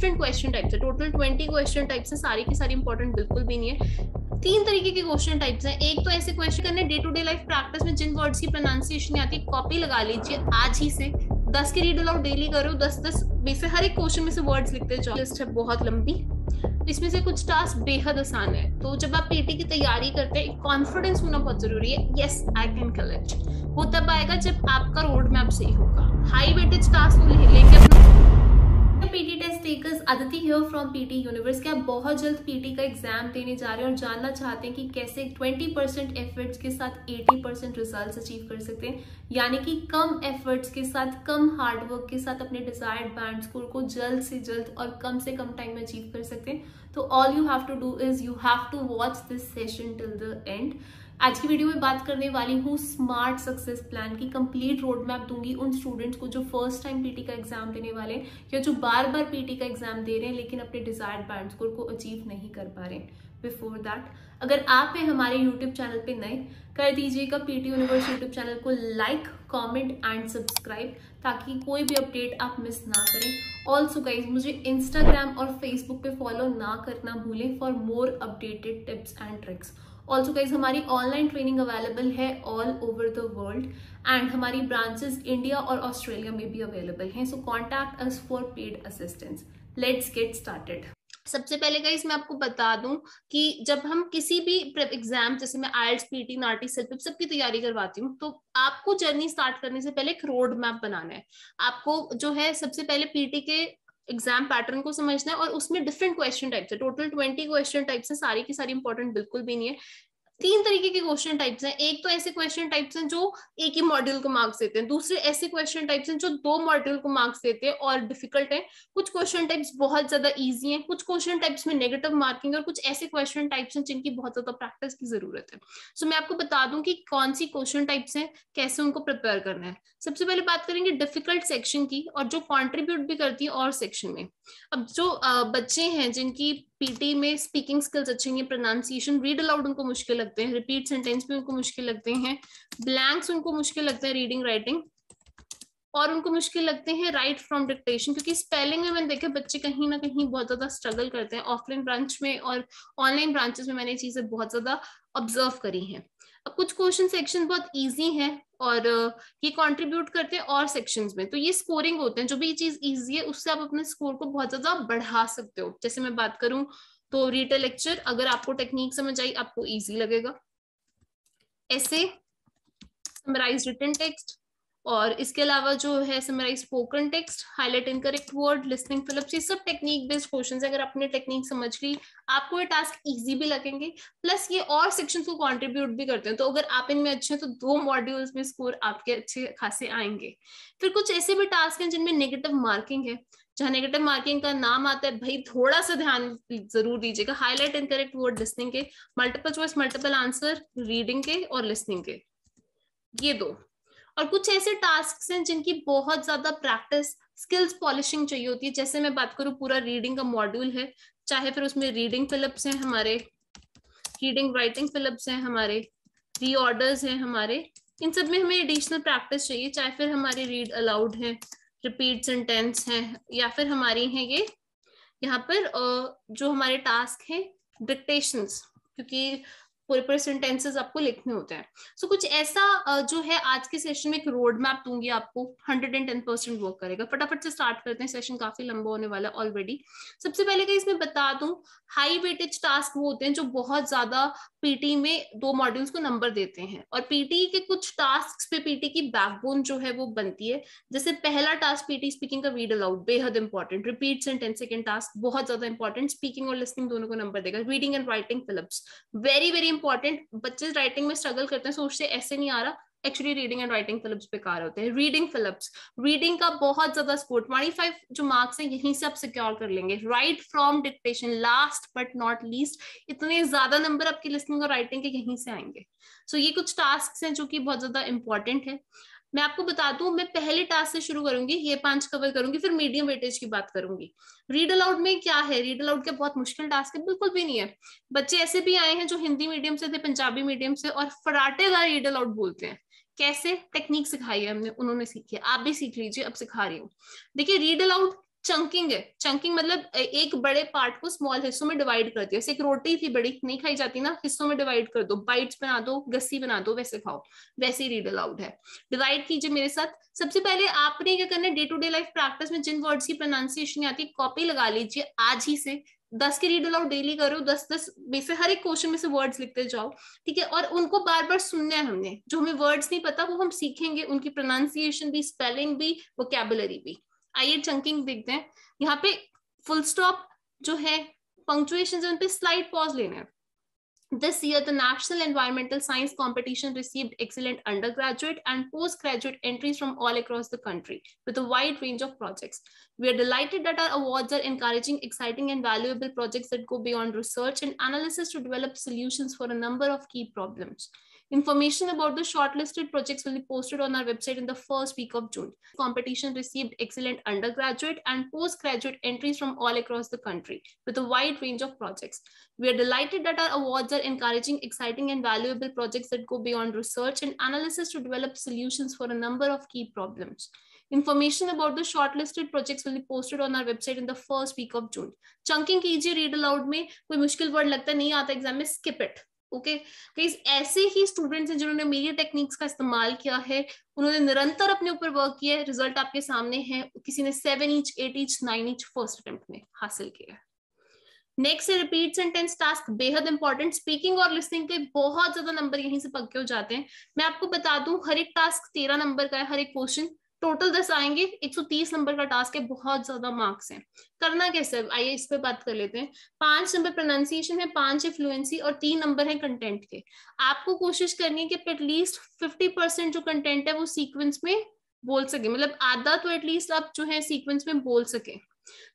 Different question types है। Total 20 question types है, सारी की सारी इंपॉर्टेंट बिल्कुल भी नहीं है। 3 तरीके के क्वेश्चन टाइप्स हैं। एक तो ऐसे क्वेश्चन करने day to day life practice में जिन वर्ड्स की प्रोनाउंसिएशन नहीं आती, कॉपी लगा लीजिए आज ही से, 10 के रीड अलाउड डेली करो, 10 में से हर एक क्वेश्चन में से वर्ड्स लिखते जाओ। लिस्ट है बहुत लंबी, इसमें से कुछ टास्क बेहद आसान है। तो जब आप पीटी की तैयारी करते हैं, कॉन्फिडेंस होना बहुत जरूरी है। Yes I can kill it, वो तब आएगा जब आपका रोड मैप सही होगा। हाई वेटेज टास्क लेंगे अपना। PT test takers, Aditi here from PT Universe. क्या आप बहुत जल्द पीटी का एग्जाम देने जा रहे हैं और जानना चाहते हैं कि कैसे 20% एफर्ट्स के साथ 80% रिजल्ट्स अचीव कर सकते हैं, यानी कि कम एफर्ट्स के साथ, कम हार्डवर्क के साथ अपने डिजायर्ड बैंड स्कोर को जल्द से जल्द और कम से कम टाइम में अचीव कर सकते हैं? तो all you have to do is you have to watch this session till the end. आज की वीडियो में बात करने वाली हूँ स्मार्ट सक्सेस प्लान की। कंप्लीट रोड मैप दूंगी उन स्टूडेंट्स को जो फर्स्ट टाइम पीटी का एग्जाम देने वाले हैं या जो बार बार पीटी का एग्जाम दे रहे हैं लेकिन अपने डिजायर्ड बैंड स्कोर को अचीव नहीं कर पा रहे हैं। बिफोर दैट, अगर आप हैं हमारे यूट्यूब चैनल पे नए, कर दीजिएगा पीटी यूनिवर्स यूट्यूब चैनल को लाइक, कमेंट एंड सब्सक्राइब, ताकि कोई भी अपडेट आप मिस ना करें। ऑल्सो गाइज, मुझे इंस्टाग्राम और फेसबुक पे फॉलो ना करना भूलें for more updated tips and tricks. Also guys, हमारी ऑनलाइन ट्रेनिंग अवेलेबल है all over the world and हमारी ब्रांचेस इंडिया और ऑस्ट्रेलिया में भी अवेलेबल हैं। So contact us for paid assistance. Let's get started. सबसे पहले गाइस मैं आपको बता दूं कि जब हम किसी भी एग्जाम, जैसे मैं आईएलटीएस, पीटी, नाटी, सेल्फ सबकी तैयारी करवाती हूँ, तो आपको जर्नी स्टार्ट करने से पहले एक रोड मैप बनाना है। आपको जो है सबसे पहले पीटी के एग्जाम पैटर्न को समझना है और उसमें डिफरेंट क्वेश्चन टाइप्स है। टोटल 20 क्वेश्चन टाइप्स है, सारी की सारी इंपॉर्टेंट बिल्कुल भी नहीं है। 3 तरीके के क्वेश्चन टाइप्स हैं। एक तो ऐसे क्वेश्चन टाइप्स हैं जो एक ही मॉड्यूल को मार्क्स देते हैं, दूसरे ऐसे क्वेश्चन टाइप्स हैं जो 2 मॉड्यूल को मार्क्स देते हैं और डिफिकल्ट है। कुछ क्वेश्चन टाइप्स बहुत ज्यादा इजी हैं, कुछ क्वेश्चन टाइप्स में नेगेटिव मार्किंग, और कुछ ऐसे क्वेश्चन टाइप्स हैं जिनकी बहुत ज्यादा प्रैक्टिस की जरूरत है। सो मैं आपको बता दूं कि कौन सी क्वेश्चन टाइप्स हैं, कैसे उनको प्रिपेयर करना है। सबसे पहले बात करेंगे डिफिकल्ट सेक्शन की, और जो कॉन्ट्रीब्यूट भी करती है और सेक्शन में। अब जो बच्चे हैं जिनकी पीटी में स्पीकिंग स्किल्स अच्छी हैं, प्रोनाउंसिएशन, रीड अलाउड उनको मुश्किल लगते हैं, रिपीट सेंटेंस भी उनको मुश्किल लगते हैं, ब्लैंक्स उनको मुश्किल लगते हैं, रीडिंग राइटिंग, और उनको मुश्किल लगते हैं राइट फ्रॉम डिक्टेशन, क्योंकि स्पेलिंग में मैंने देखा बच्चे कहीं ना कहीं बहुत ज्यादा स्ट्रगल करते हैं। ऑफलाइन ब्रांच में और ऑनलाइन ब्रांचेस में मैंने चीजें बहुत ज्यादा ऑब्जर्व करी हैं। अब कुछ क्वेश्चन सेक्शन बहुत इजी हैं और ये कंट्रीब्यूट करते हैं और सेक्शंस में, तो ये स्कोरिंग होते हैं। जो भी चीज इजी है उससे आप अपने स्कोर को बहुत ज्यादा बढ़ा सकते हो। जैसे मैं बात करूं तो रीटेल लेक्चर, अगर आपको टेक्निक समझ आई आपको इजी लगेगा। ऐसे, समराइज रिटन टेक्स्ट, और इसके अलावा जो है summarise spoken text, highlight incorrect word, listening fill ups, ये सब टेक्निक बेस्ड क्वेश्चंस है। अगर आपने टेक्निक समझ ली, आपको ये टास्क इजी भी लगेंगे, प्लस ये और सेक्शंस को कंट्रीब्यूट भी करते हैं। तो अगर आप इनमें अच्छे हैं तो 2 मॉड्यूल्स में स्कोर आपके अच्छे खासे आएंगे। फिर कुछ ऐसे भी टास्क हैं जिनमें नेगेटिव मार्किंग है। जहां नेगेटिव मार्किंग का नाम आता है, भाई थोड़ा सा ध्यान जरूर दीजिएगा। हाईलाइट इनकरेक्ट वर्ड लिसनिंग के, multiple choice multiple answer reading के और लिसनिंग के, ये 2। और कुछ ऐसे टास्क हैं जिनकी बहुत ज्यादा प्रैक्टिस, स्किल्स पॉलिशिंग चाहिए होती है। जैसे मैं बात करूं, पूरा रीडिंग का मॉड्यूल है, चाहे फिर उसमें रीडिंग फिलअप्स हैं हमारे, रीडिंग राइटिंग फिलअप्स हैं हमारे, रीऑर्डर्स हैं हमारे, इन सब में हमें एडिशनल प्रैक्टिस चाहिए। चाहे फिर हमारे रीड अलाउड है, रिपीट सेंटेंस है, या फिर हमारी है ये यहाँ पर जो हमारे टास्क है डिक्टेशंस, क्योंकि पूरे पूरे सेंटेंसेस आपको लिखने होते हैं। सो कुछ ऐसा जो है आज के सेशन में एक रोड मैप दूंगी आपको, 110% वर्क करेगा। फटाफट से स्टार्ट करते हैं, सेशन काफी लंबा होने वाला है ऑलरेडी। सबसे पहले कि इसमें बता दूं, हाई वेटेज टास्क वो होते हैं जो बहुत ज्यादा पीटी में 2 मॉड्यूल्स को नंबर देते हैं, और पीटी के कुछ टास्क पे पीटी की बैकबोन जो है वो बनती है। जैसे पहला टास्क पीटी स्पीकिंग का रीड अलाउड, बेहद important. Repeat sentence second task बहुत ज्यादा इंपॉर्टेंट, स्पीकिंग और लिसनिंग दोनों को नंबर देगा। Reading and writing fill-ups very very important. बच्चे राइटिंग में स्ट्रगल करते हैं, सोचते ऐसे नहीं आ रहा, actually reading and writing fill-ups बेकार होते हैं। रीडिंग फिलअप्स, रीडिंग का बहुत ज्यादा स्कोर, 25 जो मार्क्स हैं यहीं से आप सिक्योर कर लेंगे। Right from dictation, last but not least, इतने ज्यादा नंबर आपकी लिसनिंग और राइटिंग के यहीं से आएंगे। सो ये कुछ टास्क हैं जो कि बहुत ज्यादा इंपॉर्टेंट है। मैं आपको बता दूं, मैं पहले टास्क से शुरू करूंगी, ये 5 कवर करूंगी, फिर मीडियम वेटेज की बात करूंगी। रीड अलाउड में क्या है, रीड अलाउड क्या बहुत मुश्किल टास्क है? बिल्कुल भी नहीं है। बच्चे ऐसे भी आए हैं जो हिंदी मीडियम से थे, पंजाबी मीडियम से, और फराटेदार रीड अलाउड बोलते हैं। कैसे? टेक्निक सिखाई है हमने, उन्होंने सीखी है, आप भी सीख लीजिए, अब सिखा रही हूँ। देखिए रीड अलाउड चंकिंग है। चंकिंग मतलब एक बड़े पार्ट को स्मॉल हिस्सों में डिवाइड कर दिया। जैसे एक रोटी थी बड़ी, नहीं खाई जाती ना, हिस्सों में डिवाइड कर दो, बाइट्स बना दो, गस्सी बना दो, वैसे खाओ। वैसे ही रीड अलाउड है। डिवाइड कीजिए मेरे साथ। सबसे पहले आपने क्या करना है, day to day life practice में जिन वर्ड्स की प्रोनाउंसिएशन आती है कॉपी लगा लीजिए आज ही से। 10 के रीड अलाउड डेली करो, 10-10 में से हर एक क्वेश्चन में से वर्ड्स लिखते जाओ, ठीक है। और उनको बार बार सुनना है हमने। जो हमें वर्ड्स नहीं पता वो हम सीखेंगे, उनकी प्रोनाउंसिएशन भी, स्पेलिंग भी, वोकैबुलरी भी। आइए चंकिंग देखते हैं। यहाँ पे फुल स्टॉप जो है, पंक्चुएशन उन पे स्लाइड पॉज लेना है। This year, the National Environmental Science Competition received excellent undergraduate and postgraduate entries from all across the country with a wide range of projects. We are delighted that our awards are encouraging exciting and valuable projects that go beyond research and analysis to develop solutions for a number of key problems. Information about the shortlisted projects will be posted on our website in the first week of June. Competition received excellent undergraduate and postgraduate entries from all across the country with a wide range of projects. We are delighted that our awards are encouraging exciting and valuable projects that go beyond research and analysis to develop solutions for a number of key problems. Information about the shortlisted projects will be posted on our website in the first week of June. Chunking कीजिए read aloud में, कोई मुश्किल word लगता नहीं आता exam में, skip it. Okay guys, ऐसे ही students हैं जिन्होंने मीडिया टेक्निक्स का इस्तेमाल किया है, उन्होंने निरंतर अपने ऊपर वर्क किया है, रिजल्ट आपके सामने है। किसी ने 7 each, 8 each, 9 each first attempt में हासिल किया है। नेक्स्ट है रिपीट सेंटेंस टास्क, बेहद इंपॉर्टेंट। स्पीकिंग और लिसनिंग के बहुत ज्यादा नंबर यहीं से पक्के हो जाते हैं। मैं आपको बता दूं, हर एक टास्क 13 नंबर का है, हर एक क्वेश्चन टोटल 10 आएंगे। 130 नंबर का टास्क है, बहुत ज्यादा मार्क्स हैं। करना कैसे, आइए इस पे बात कर लेते हैं। 5 नंबर प्रोनाउंसिएशन है, 5 है फ्लुएंसी और 3 नंबर है कंटेंट के। आपको कोशिश करनी है कि एटलीस्ट 50% जो कंटेंट है वो सीक्वेंस में बोल सके, मतलब आधा तो एटलीस्ट आप जो है सीक्वेंस में बोल सके।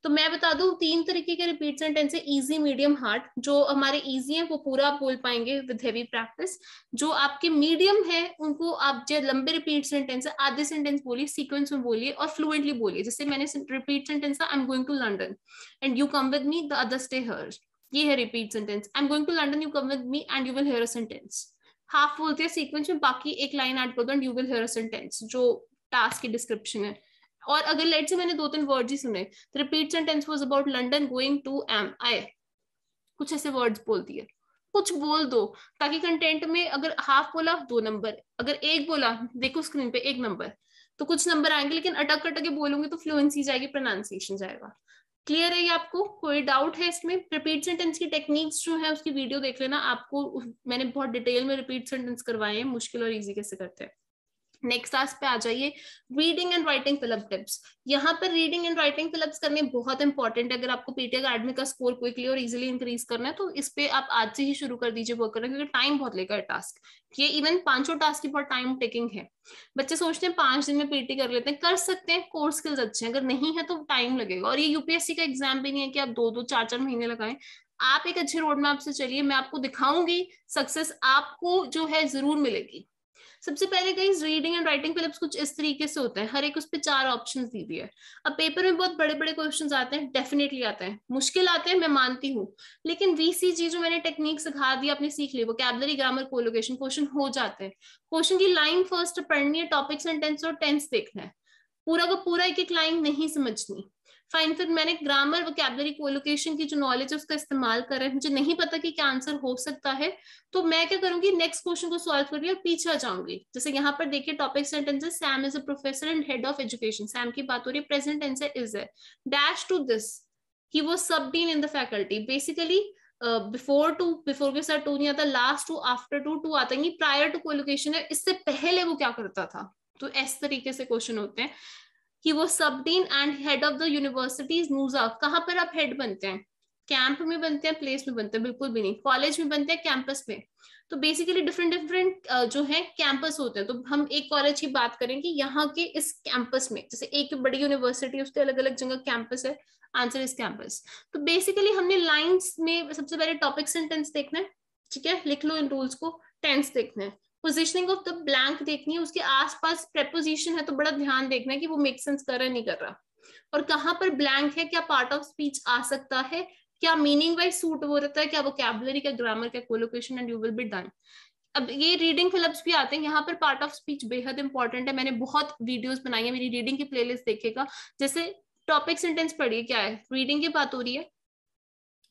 तो मैं बता दूं 3 तरीके के रिपीट सेंटेंस है, इजी, मीडियम, हार्ड। जो हमारे इजी है वो पूरा आप बोल पाएंगे विद हेवी प्रैक्टिस। जो आपके मीडियम है उनको आप जो लंबे रिपीट सेंटेंस है, आधे सेंटेंस बोलिए, सीक्वेंस में बोलिए और फ्लुएंटली बोलिए। जैसे मैंने रिपीट सेंटेंस था, I am going to London and you come with me, the other stay here. ये है repeat sentence. I am going to London, you come with me and you will hear a sentence. Half बोलते हैं sequence में, बाकी एक line add कर दो and you will hear a sentence, जो टास्क की डिस्क्रिप्शन है। और अगर लेट से मैंने 2-3 वर्ड्स ही सुने, तो repeat sentence was about London going to MI आई, कुछ ऐसे वर्ड्स बोल दिए, कुछ बोल दो, ताकि कंटेंट में अगर हाफ बोला 2 नंबर, अगर एक बोला, देखो स्क्रीन पे 1 नंबर, तो कुछ नंबर आएंगे। लेकिन अटक अटक के बोलूंगी तो फ्लुएंसी जाएगी, प्रोनाउंसिएशन जाएगा। क्लियर है ये? आपको कोई डाउट है इसमें? रिपीट सेंटेंस की टेक्निक्स जो है उसकी वीडियो देख लेना, आपको मैंने बहुत डिटेल में रिपीट सेंटेंस करवाए हैं, मुश्किल और इजी कैसे करते हैं। नेक्स्ट टास्क पे आ जाइए, reading and writing fill up tips. यहाँ पर रीडिंग एंड राइटिंग फिलअप्स करने बहुत इंपॉर्टेंट है। अगर आपको पीटी अकेडमी का स्कोर क्विकली और इजीली इंक्रीज करना है तो इस पे आप आज से ही शुरू कर दीजिए वर्क करना, क्योंकि टाइम बहुत लेगा टास्क। ये इवन 5 टास्क की बहुत टाइम टेकिंग है। बच्चे सोचते हैं 5 दिन में पीटी कर लेते हैं, कर सकते हैं, कोर स्किल्स अच्छे हैं। अगर नहीं है तो टाइम लगेगा। और ये यूपीएससी का एग्जाम भी नहीं है कि आप 2-2, 4-4 महीने लगाएं। आप एक अच्छे रोड मैप से चलिए, मैं आपको दिखाऊंगी, सक्सेस आपको जो है जरूर मिलेगी। सबसे पहले guys, reading and writing fill-ups कुछ इस तरीके से होते हैं, हर एक उस पे 4 ऑप्शंस दी हुई है। अब पेपर में बहुत बड़े बड़े क्वेश्चंस आते हैं, डेफिनेटली आते हैं, मुश्किल आते हैं, मैं मानती हूँ। लेकिन वीसीजी जो मैंने टेक्निक सिखा दी, आपने सीख ली, वोकैबुलरी, ग्रामर, कोलोकेशन, क्वेश्चन हो जाते हैं। क्वेश्चन की लाइन फर्स्ट पढ़नी है, टॉपिक सेंटेंस और टेंस देखना है, पूरा का पूरा एक एक लाइन नहीं समझनी। फाइन, फिर मैंने ग्रामर, वोकैबुलरी, कोलोकेशन की जो नॉलेज है उसका इस्तेमाल करा है। मुझे नहीं पता कि क्या आंसर हो सकता है, तो मैं क्या करूंगी, नेक्स्ट क्वेश्चन को सॉल्व करूंगी और पीछे आ जाऊंगी। जैसे यहाँ पर देखिए topic sentences, Sam is a professor and head of education, Sam की बात हो रही है, प्रेजेंट टेंस है इज है, dash to this, he was sub dean in the faculty. Basically before के साथ टू नहीं आता, लास्ट टू, आफ्टर टू आता है, प्रायर टू कोलोकेशन है, इससे पहले वो क्या करता था। तो इस तरीके से क्वेश्चन होते हैं। He was sub-dean and head of the university's NUSA। कहाँ पर आप हेड बनते हैं? कैंप में बनते हैं, प्लेस में बनते हैं? बिल्कुल भी नहीं। कॉलेज में बनते हैं, कैंपस में। तो बेसिकली डिफरेंट जो है कैंपस होते हैं। तो हम एक कॉलेज की बात करें कि यहाँ के इस कैंपस में, जैसे एक बड़ी यूनिवर्सिटी, उसके अलग अलग जगह कैंपस है, आंसर इस कैंपस। तो बेसिकली हमने लाइन्स में सबसे पहले टॉपिक सेंटेंस देखना है, ठीक है, लिख लो इन रूल्स को। टेंस देखना है, पोजिशनिंग ऑफ द ब्लैंक देखनी है, उसके आसपास प्रेपोजिशन है तो बड़ा ध्यान देखना है कि वो मेक सेंस कर रहा है नहीं कर रहा, और कहाँ पर ब्लैंक है, क्या पार्ट ऑफ स्पीच आ सकता है, क्या मीनिंग वाइज सूट हो रहता है, क्या वोकैबुलरी, क्या ग्रामर, क्या collocation, and you will be done. अब ये रीडिंग फिलअप्स भी आते हैं, यहाँ पर पार्ट ऑफ स्पीच बेहद इंपॉर्टेंट है। मैंने बहुत वीडियोस बनाई है, मेरी रीडिंग की प्लेलिस्ट देखिएगा। जैसे टॉपिक सेंटेंस पढ़िए, क्या है, रीडिंग की बात हो रही है।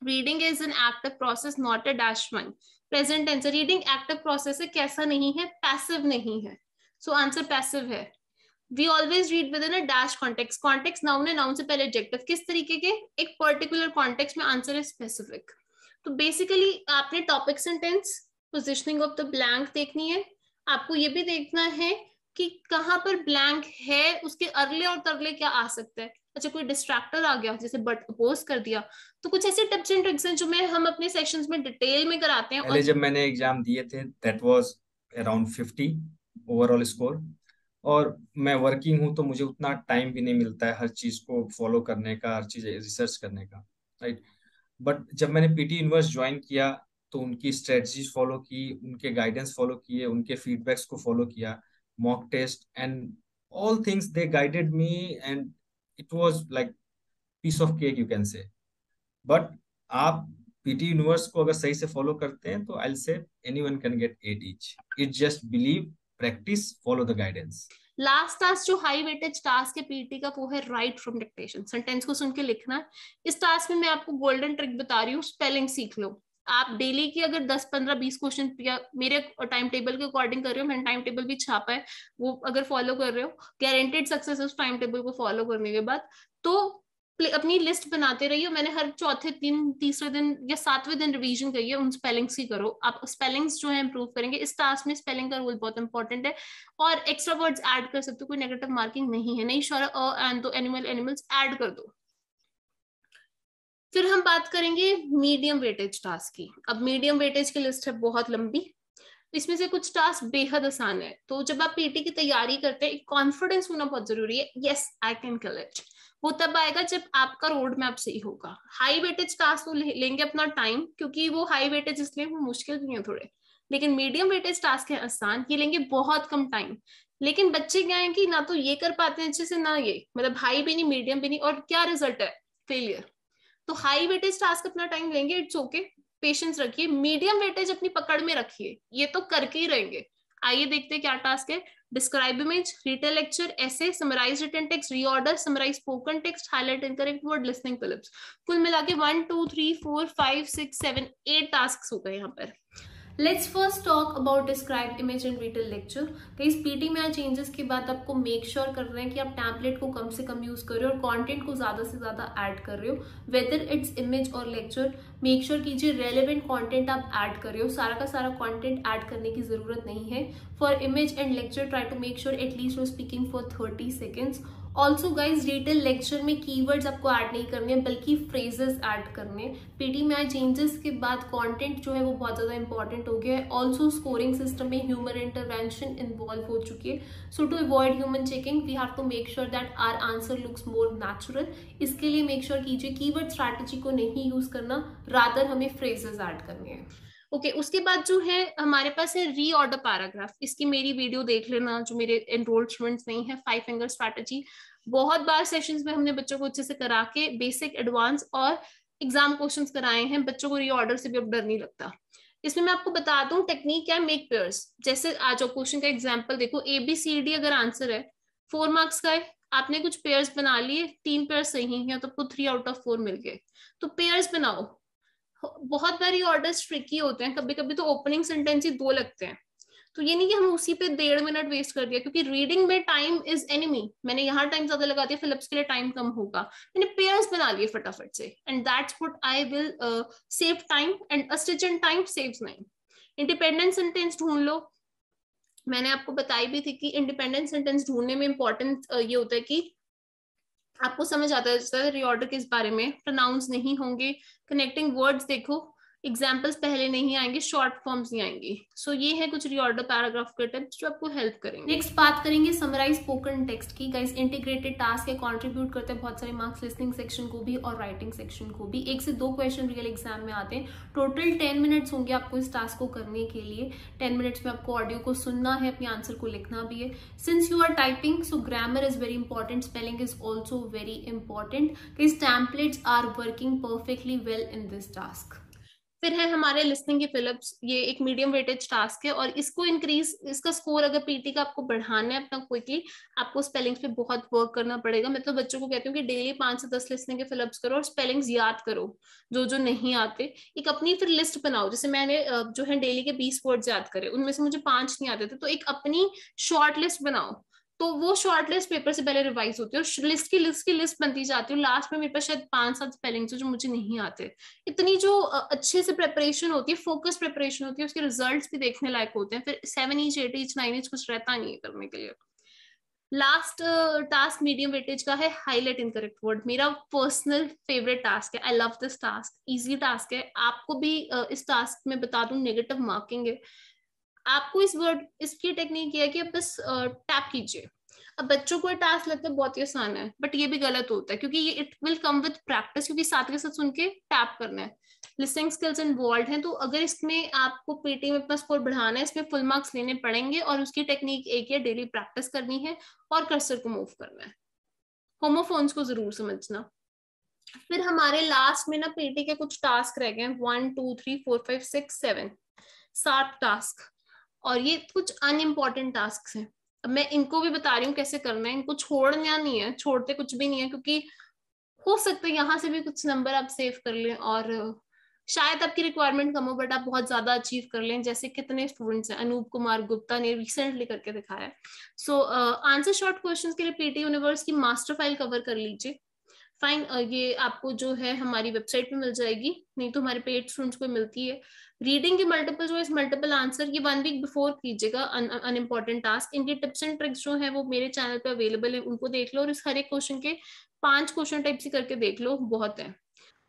Reading is an active process not a dash one. Present tense, reading active process है, कैसा नहीं है, पैसिव नहीं है। सो आंसर पैसिव है। We always read within a dash context. Context noun है, नाउन से पहले एडजेक्टिव, किस तरीके के, एक पर्टिकुलर कॉन्टेक्स्ट में, आंसर है स्पेसिफिक। तो बेसिकली आपने topic sentence, positioning of the blank देखनी है, आपको ये भी देखना है कि कहां पर ब्लैंक है, उसके अगले और तरले क्या आ सकता है। अच्छा, कोई डिस्ट्रैक्टर आ गया जैसे बट अपोज कर दिया, तो कुछ ऐसे टिप्स एंड ट्रिक्स हैं जो मैं हम अपने सेशंस में डिटेल में कराते हैं। पहले जब मैंने एग्जाम दिए थे that was around 50 overall score, और मैं वर्किंग हूँ तो मुझे उतना टाइम भी नहीं मिलता है हर चीज को फॉलो करने का, हर चीज रिसर्च करने का, राइट। बट जब मैंने पीटी यूनिवर्स ज्वाइन किया तो उनकी स्ट्रेटजीज फॉलो की, उनके गाइडेंस फॉलो किए, उनके फीडबैक्स को फॉलो किया, mock test and all things they guided me, and it was like piece of cake you can say. But आप पीटी यूनिवर्स को अगर सही से फॉलो करते हैं तो आई से anyone can get 8 each. It just believe, practice, follow the guidance. Last task जो हाई वेटेज टास्क है पीटी का, वो है राइट फ्रॉम डिक्टेशन। सेंटेंस को सुन के लिखना है। इस टास्क में मैं आपको गोल्डन ट्रिक बता रही हूँ, स्पेलिंग सीख लो। आप डेली की अगर 10 15 20 क्वेश्चन या मेरे टाइम टेबल के अकॉर्डिंग कर रहे हो, मैंने टाइम टेबल भी छापा है, वो अगर फॉलो कर रहे हो, गारंटेड सक्सेस उस टाइम टेबल को फॉलो करने के बाद। तो अपनी लिस्ट बनाते रहिए। मैंने हर चौथे दिन, तीसरे दिन या 7वें दिन रिवीजन करिए, उन स्पेलिंग्स की करो। आप स्पेलिंग्स जो है इंप्रूव करेंगे। इस टास्क में स्पेलिंग का रूल बहुत इंपॉर्टेंट है। और एक्स्ट्रा वर्ड्स ऐड कर सकते हो, कोई नेगेटिव मार्किंग नहीं है। नहीं श्योर एंड दो एनिमल, एनिमल्स ऐड कर दो। फिर हम बात करेंगे मीडियम वेटेज टास्क की। अब मीडियम वेटेज की लिस्ट है बहुत लंबी, इसमें से कुछ टास्क बेहद आसान है। तो जब आप पीटी की तैयारी करते हैं, कॉन्फिडेंस होना बहुत जरूरी है। Yes I can kill it, वो तब आएगा जब आपका रोड मैप सही होगा। हाई वेटेज टास्क लेंगे अपना टाइम, क्योंकि वो हाई वेटेज इसलिए वो मुश्किल भी है थोड़े। लेकिन मीडियम वेटेज टास्क है आसान, ये लेंगे बहुत कम टाइम। लेकिन बच्चे क्या है कि ना तो ये कर पाते हैं अच्छे से, ना ये, मतलब हाई भी नहीं मीडियम भी नहीं, और क्या रिजल्ट है, फेलियर। तो हाई वेटेज टास्क अपना टाइम लेंगे, इट्स ओके, पेशेंस रखिए। मीडियम वेटेज अपनी पकड़ में रखिए, ये तो करके ही रहेंगे। आइए देखते हैं क्या टास्क है। Describe image, read a lecture, ऐसे, summarise written text, reorder, summarise spoken text, highlight incorrect word, listening fill ups. कुल मिला के 1 2 3 4 5 6 7 8 टास्क हो गए यहाँ पर। Let's first talk about describe image and read a lecture. इस पीटी में चेंजेस के बाद आपको मेक श्योर कर रहे हैं कि आप टैबलेट को कम से कम यूज कर रहे हो और कंटेंट को ज्यादा से ज्यादा ऐड कर रहे हो, वेदर इट्स इमेज और लेक्चर। मेक श्योर कीजिए रेलेवेंट कंटेंट आप ऐड कर रहे हो, सारा का सारा कंटेंट ऐड करने की जरूरत नहीं है। For image and lecture try to make sure at least you speaking for 30 seconds. Also guys detail lecture में कीवर्ड्स आपको ऐड नहीं करने हैं, बल्कि फ्रेजेस ऐड करने हैं। पीटी में आए चेंजेस के बाद कंटेंट जो है वो बहुत ज्यादा इंपॉर्टेंट हो गया है। ऑल्सो स्कोरिंग सिस्टम में ह्यूमन इंटरवेंशन इन्वॉल्व हो चुकी है। So to avoid human checking we have to make sure that our answer looks more natural. इसके लिए मेक श्योर कीजिए कीवर्ड स्ट्रैटेजी को नहीं यूज करना, रादर हमें फ्रेजेस ऐड करने हैं। ओके उसके बाद जो है हमारे पास है रीऑर्डर पैराग्राफ। इसकी मेरी वीडियो देख लेना जो मेरे एनरोल्ड स्टूडेंट्स नहीं है, 5 फिंगर स्ट्रैटेजी। बहुत बार सेशंस में हमने बच्चों को अच्छे से करा के बेसिक, एडवांस और एग्जाम क्वेश्चंस कराए हैं। बच्चों को रीऑर्डर से भी अब डर नहीं लगता। इसमें मैं आपको बता दूं टेक्निक क्या है, मेक पेयर्स। जैसे आज क्वेश्चन का एग्जाम्पल देखो, ABCD अगर आंसर है 4 मार्क्स का है, आपने कुछ पेयर्स बना लिए, 3 पेयर्स सही हैं तो आपको 3 आउट ऑफ 4 मिल गए। तो पेयर्स बनाओ। बहुत बार ऑर्डर्स ट्रिकी होते हैं, कभी कभी तो ओपनिंग सेंटेंस ही 2 लगते हैं। तो ये नहीं कि हम उसी पे 1.5 मिनट वेस्ट कर दिया, क्योंकि रीडिंग में टाइम इज एनिमी। मैंने यहाँ टाइम ज्यादा लगा दिया, फिलिप्स के लिए टाइम कम होगा। मैंने पेयर्स बना लिए फटाफट से, and that's what I will save time, and a stitch in time saves time. Independent sentence ढूंढ लो। मैंने आपको बताई भी थी कि इंडिपेंडेंट सेंटेंस ढूंढने में इंपॉर्टेंट ये होता है कि आपको समझ आता है रीऑर्डर किस बारे में, प्रोनाउंस नहीं होंगे, कनेक्टिंग वर्ड्स देखो, एग्जाम्पल्स पहले नहीं आएंगे, शॉर्ट फॉर्म्स नहीं आएंगी। सो ये है कुछ रीऑर्डर पैराग्राफ के टिप्स जो आपको हेल्प करेंगे। नेक्स्ट बात करेंगे समराइज स्पोकन टेक्स्ट की। गाइस इंटीग्रेटेड टास्क है, कंट्रीब्यूट करते हैं बहुत सारे मार्क्स, लिसनिंग सेक्शन को भी और राइटिंग सेक्शन को भी। 1 से 2 क्वेश्चन रियल एग्जाम में आते हैं। टोटल 10 मिनट्स होंगे आपको इस टास्क को करने के लिए। 10 मिनट्स में आपको ऑडियो को सुनना है, अपने आंसर को लिखना भी है। Since you are typing so grammar is very important, spelling is also very important. These templates are working perfectly well in this task. फिर है हमारे लिसनिंग के फिलिप्स, ये एक मीडियम वेटेज टास्क है और इसको इंक्रीज, इसका स्कोर अगर पीटी का आपको बढ़ाना है अपना क्विकली, आपको स्पेलिंग्स पे बहुत वर्क करना पड़ेगा। मैं तो बच्चों को कहती हूँ कि डेली 5 से 10 लिसनिंग के फिलिप्स करो और स्पेलिंग्स याद करो जो जो नहीं आते। एक अपनी फिर लिस्ट बनाओ, जैसे मैंने जो है डेली के 20 वर्ड्स याद करे, उनमें से मुझे 5 नहीं आते थे, तो एक अपनी शॉर्ट लिस्ट बनाओ। तो वो शॉर्ट लिस्ट पेपर से पहले रिवाइज होती है और लिस्ट की लिस्ट बनती जाती है। लास्ट में मेरे पास शायद 5-7 स्पेलिंग्स जो मुझे नहीं आते। इतनी जो अच्छे से प्रिपरेशन होती है, फोकस प्रिपरेशन होती है, उसके रिजल्ट्स भी देखने लायक होते हैं। फिर 7 ईच 8 ईच 9 ईच कुछ रहता नहीं है करने के लिए। लास्ट टास्क मीडियम वेटेज का है, हाईलाइट इनकरेक्ट वर्ड। मेरा पर्सनल फेवरेट टास्क है, I love this task, easy task है। आपको भी इस टास्क में बता दूं नेगेटिव मार्किंग है। आपको इस वर्ड, इसकी टेक्निक ये है कि आप बस टैप कीजिए। अब बच्चों को टास्क लगता है बहुत ही आसान है, बट ये भी गलत होता है क्योंकि ये it will come with practice, क्योंकि साथ के साथ सुन के टैप करना है। लिसनिंग स्किल्स इन्वॉल्व हैं, तो अगर इसमें आपको पीटी में अपना स्कोर बढ़ाना है, इसमें फुल मार्क्स लेने पड़ेंगे और उसकी टेक्निक एक है, डेली प्रैक्टिस करनी है और कर्सर को मूव करना है। होमोफोन्स को जरूर समझना। फिर हमारे लास्ट में ना पीटी के कुछ टास्क रह गए, 1 2 3 4 5 6 7, 7 टास्क, और ये कुछ अनइम्पॉर्टेंट टास्क हैं। अब मैं इनको भी बता रही हूँ कैसे करना है, इनको छोड़ना नहीं है, छोड़ते कुछ भी नहीं है, क्योंकि हो सकता है यहाँ से भी कुछ नंबर आप सेव कर लें और शायद आपकी रिक्वायरमेंट कम हो बट आप बहुत ज्यादा अचीव कर लें। जैसे कितने स्टूडेंट्स हैं, अनूप कुमार गुप्ता ने रिसेंटली करके दिखाया है। सो आंसर शॉर्ट क्वेश्चंस के लिए पीटी यूनिवर्स की मास्टर फाइल कवर कर लीजिए। फाइन, ये आपको जो है हमारी वेबसाइट पे मिल जाएगी, नहीं तो हमारे पेड स्टूडेंट्स को मिलती है। रीडिंग की मल्टीपल चॉइस मल्टीपल आंसर, ये 1 वीक बिफोर कीजिएगा। अनइम्पॉर्टेंट टास्क, इनकी टिप्स एंड ट्रिक्स जो है वो मेरे चैनल पे अवेलेबल है, उनको देख लो और इस हर एक क्वेश्चन के 5 क्वेश्चन टाइप से करके देख लो, बहुत है।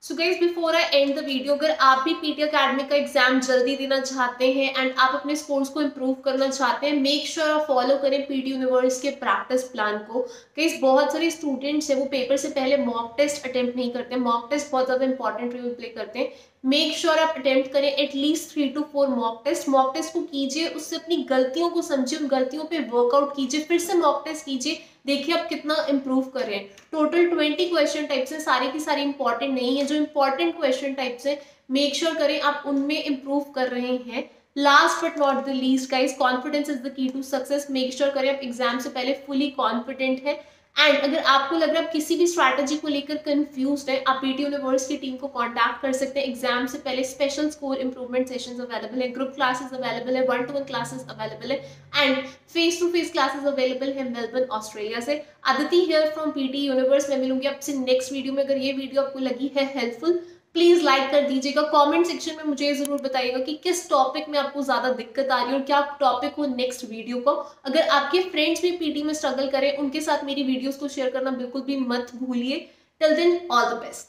So guys before I and the video, अगर आप भी पीटी अकेडमी का एग्जाम जल्दी देना चाहते हैं एंड आप अपने स्कोर्स को इंप्रूव करना चाहते हैं, मेक श्योर आप फॉलो करें पीटी यूनिवर्स के प्रैक्टिस प्लान को। गाइज बहुत सारे स्टूडेंट्स हैं वो पेपर से पहले मॉक टेस्ट अटेम्प्ट नहीं करते। मॉक टेस्ट बहुत ज्यादा इंपॉर्टेंट रोल प्ले करते हैं। मेक श्योर आप अटेम्प्ट करें at least 3 to 4 mock test. Mock test को कीजिए, उससे अपनी गलतियों को समझिए, उन गलतियों पे वर्कआउट कीजिए, फिर से मॉक टेस्ट कीजिए, देखिए आप कितना इंप्रूव कर रहे हैं। टोटल 20 क्वेश्चन टाइप्स हैं, सारी की सारी इंपॉर्टेंट नहीं है। जो इंपॉर्टेंट क्वेश्चन टाइप्स है मेक श्योर करें आप उनमें इंप्रूव कर रहे हैं। Last but not the least guys, confidence is the key to success. Make sure करें आप एग्जाम से पहले फुली कॉन्फिडेंट है। एंड अगर आपको लग रहा है आप किसी भी स्ट्रैटेजी को लेकर कंफ्यूज है, आप पीटी यूनिवर्स की टीम को कांटेक्ट कर सकते हैं। एग्जाम से पहले special score improvement sessions available है, ग्रुप क्लासेस अवेलेबल है, 1-to-1 क्लासेस अवेलेबल है and face to face classes available है मेलबर्न ऑस्ट्रेलिया से। Aditi here from PT Universe. मैं मिलूंगी आपसे नेक्स्ट वीडियो में। अगर ये वीडियो आपको लगी है हेल्पफुल, प्लीज लाइक कर दीजिएगा। कमेंट सेक्शन में मुझे जरूर बताइएगा कि किस टॉपिक में आपको ज्यादा दिक्कत आ रही है और क्या टॉपिक हो नेक्स्ट वीडियो को। अगर आपके फ्रेंड्स भी पीटी में स्ट्रगल करें, उनके साथ मेरी वीडियोस को शेयर करना बिल्कुल भी मत भूलिए। Till then all the best.